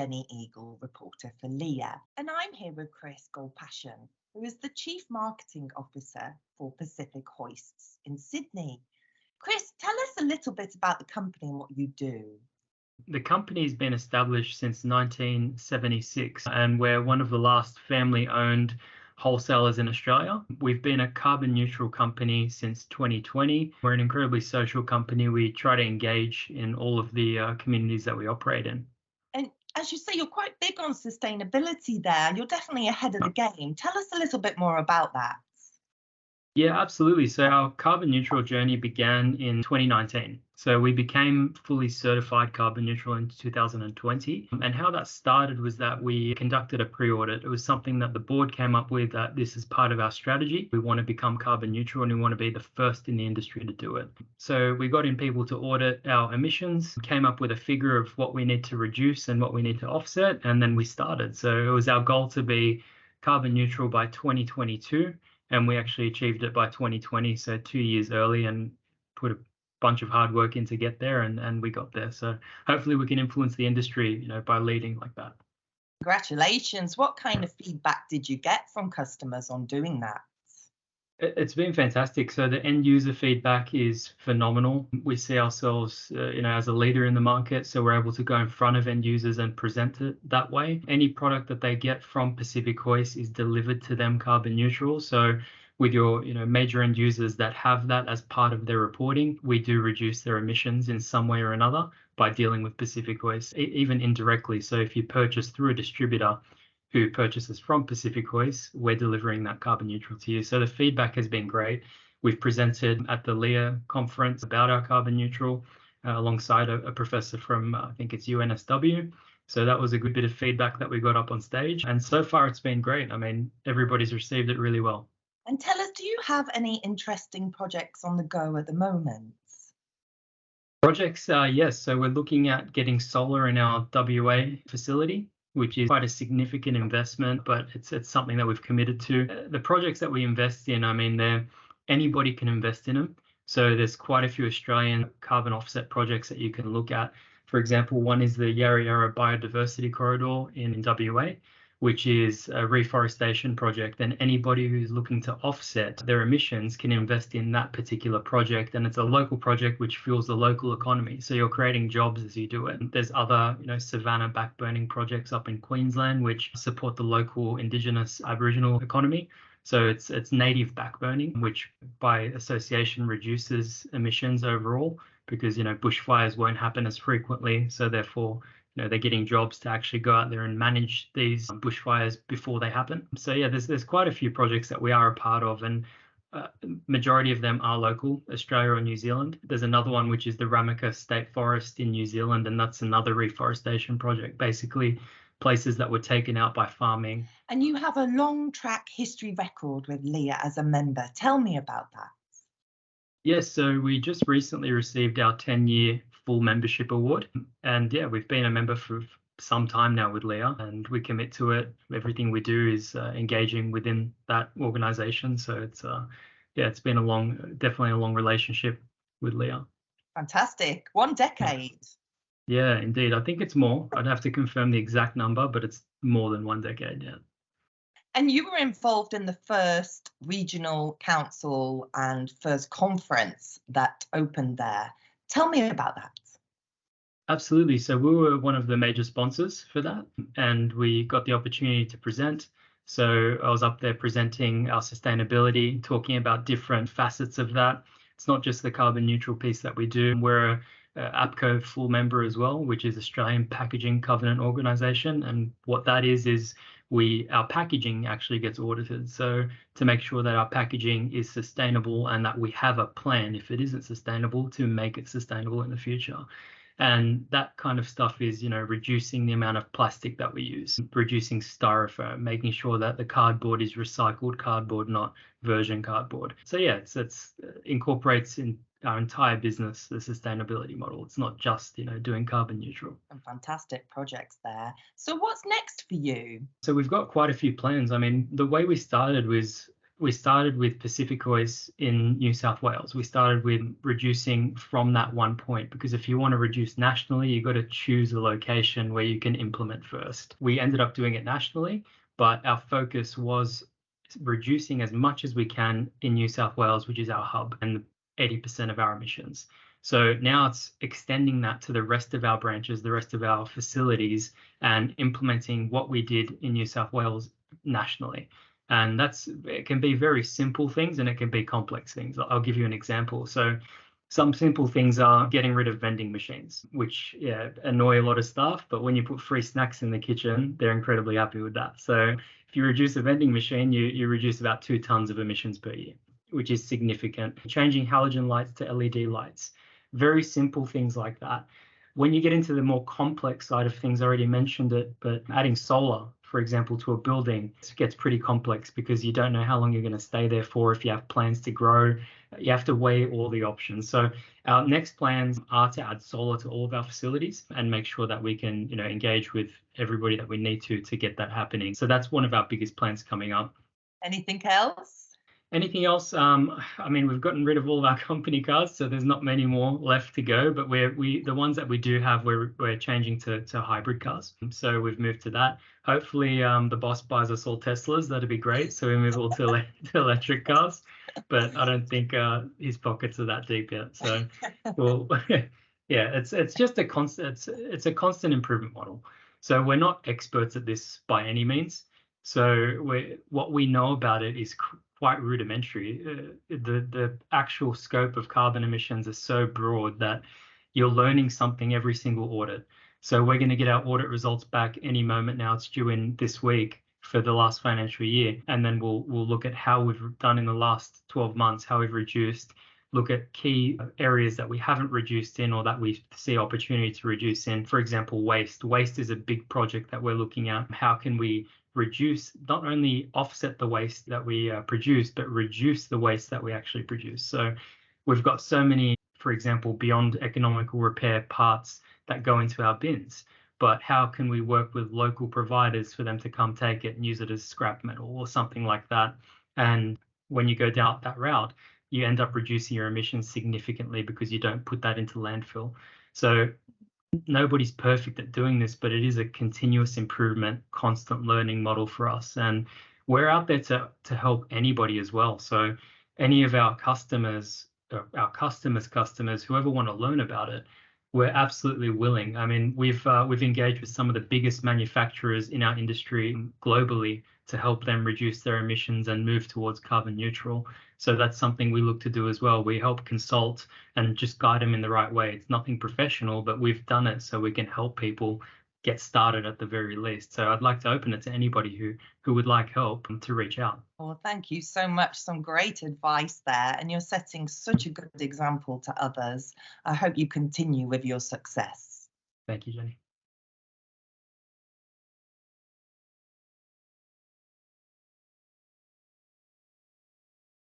Jenny Eagle, reporter for LEEA, and I'm here with Chris Golpashin, who is the Chief Marketing Officer for Pacific Hoists in Sydney. Chris, tell us a little bit about the company and what you do. The company's been established since 1976, and we're one of the last family-owned wholesalers in Australia. We've been a carbon neutral company since 2020. We're an incredibly social company. We try to engage in all of the communities that we operate in. And as you say, you're quite big on sustainability there. You're definitely ahead of the game. Tell us a little bit more about that. Yeah, absolutely. So our carbon neutral journey began in 2019. So we became fully certified carbon neutral in 2020. And how that started was that we conducted a pre-audit. It was something that the board came up with, that this is part of our strategy. We want to become carbon neutral and we want to be the first in the industry to do it. So we got in people to audit our emissions, came up with a figure of what we need to reduce and what we need to offset. And then we started. So it was our goal to be carbon neutral by 2022. And we actually achieved it by 2020, so 2 years early, and put a bunch of hard work in to get there, and we got there. So hopefully we can influence the industry, by leading like that. Congratulations. What kind of feedback did you get from customers on doing that? It's been fantastic. So the end user feedback is phenomenal. We see ourselves, as a leader in the market. So we're able to go in front of end users and present it that way. Any product that they get from Pacific Hoist is delivered to them carbon neutral. So with your, major end users that have that as part of their reporting, we do reduce their emissions in some way or another by dealing with Pacific Hoist, even indirectly. So if you purchase through a distributor who purchases from Pacific Hoist, we're delivering that carbon neutral to you. So the feedback has been great. We've presented at the LEEA conference about our carbon neutral alongside a professor from, I think it's UNSW. So that was a good bit of feedback that we got up on stage. And so far it's been great. I mean, everybody's received it really well. And tell us, do you have any interesting projects on the go at the moment? Projects, yes. So we're looking at getting solar in our WA facility, which is quite a significant investment, but it's something that we've committed to. The projects that we invest in, anybody can invest in them. So there's quite a few Australian carbon offset projects that you can look at. For example, one is the Yarra Yarra Biodiversity Corridor in WA, which is a reforestation project. And anybody who's looking to offset their emissions can invest in that particular project. And it's a local project which fuels the local economy. So you're creating jobs as you do it. There's other, savanna backburning projects up in Queensland, which support the local Indigenous Aboriginal economy. So it's native backburning, which by association reduces emissions overall, because, bushfires won't happen as frequently. So therefore, they're getting jobs to actually go out there and manage these bushfires before they happen. So yeah, there's quite a few projects that we are a part of, and majority of them are local, Australia or New Zealand. There's another one which is the Ramaka State Forest in New Zealand, and that's another reforestation project, basically places that were taken out by farming. And you have a long track history record with LEEA as a member. Tell me about that. Yes, so we just recently received our 10-year full membership award. And yeah, we've been a member for some time now with LEEA, and we commit to it. Everything we do is engaging within that organization. So it's been definitely a long relationship with LEEA. Fantastic. 1 decade. Yeah, indeed. I think it's more. I'd have to confirm the exact number, but it's more than 1 decade, yeah. And you were involved in the first regional council and first conference that opened there. Tell me about that. Absolutely. So we were one of the major sponsors for that, and we got the opportunity to present. So I was up there presenting our sustainability, talking about different facets of that. It's not just the carbon neutral piece that we do. We're a APCO full member as well, which is Australian Packaging Covenant Organisation. And what that is our packaging actually gets audited. So to make sure that our packaging is sustainable and that we have a plan, if it isn't sustainable, to make it sustainable in the future. And that kind of stuff is, reducing the amount of plastic that we use, reducing styrofoam, making sure that the cardboard is recycled cardboard, not virgin cardboard. So yeah, it's incorporates in our entire business the sustainability model. It's not just, doing carbon neutral. And fantastic projects there. So what's next for you? So we've got quite a few plans. I mean, the way we started was We started with Pacific Hoists in New South Wales. We started with reducing from that one point, because if you want to reduce nationally, you've got to choose a location where you can implement first. We ended up doing it nationally, but our focus was reducing as much as we can in New South Wales, which is our hub and 80% of our emissions. So now it's extending that to the rest of our branches, the rest of our facilities, and implementing what we did in New South Wales nationally. And it can be very simple things and it can be complex things. I'll give you an example. So some simple things are getting rid of vending machines, which annoy a lot of staff, but when you put free snacks in the kitchen, they're incredibly happy with that. So if you reduce a vending machine, you reduce about 2 tons of emissions per year, which is significant. Changing halogen lights to LED lights, very simple things like that. When you get into the more complex side of things, I already mentioned it, but adding solar, for example, to a building, it gets pretty complex because you don't know how long you're going to stay there for. If you have plans to grow, you have to weigh all the options. So our next plans are to add solar to all of our facilities and make sure that we can, engage with everybody that we need to get that happening. So that's one of our biggest plans coming up. Anything else? Anything else? We've gotten rid of all of our company cars, so there's not many more left to go. But the ones that we do have, we're changing to hybrid cars. So we've moved to that. Hopefully, the boss buys us all Teslas. That'd be great. So we move all to electric cars. But I don't think his pockets are that deep yet. So, well, yeah, it's just a constant. It's a constant improvement model. So we're not experts at this by any means. So what we know about it is quite rudimentary. The actual scope of carbon emissions is so broad that you're learning something every single audit. So we're going to get our audit results back any moment now. It's due in this week for the last financial year. And then we'll look at how we've done in the last 12 months, how we've reduced, look at key areas that we haven't reduced in or that we see opportunity to reduce in. For example, waste. Waste is a big project that we're looking at. How can we reduce, not only offset the waste that we produce, but reduce the waste that we actually produce? So we've got so many, for example, beyond economical repair parts that go into our bins. But how can we work with local providers for them to come take it and use it as scrap metal or something like that? And when you go down that route, you end up reducing your emissions significantly because you don't put that into landfill. So nobody's perfect at doing this, but it is a continuous improvement, constant learning model for us. And we're out there to help anybody as well. So any of our customers, whoever want to learn about it, we're absolutely willing. I mean, we've engaged with some of the biggest manufacturers in our industry globally to help them reduce their emissions and move towards carbon neutral. So that's something we look to do as well. We help consult and just guide them in the right way. It's nothing professional, but we've done it so we can help people get started at the very least. So I'd like to open it to anybody who would like help to reach out. Well, thank you so much. Some great advice there. And you're setting such a good example to others. I hope you continue with your success. Thank you, Jenny.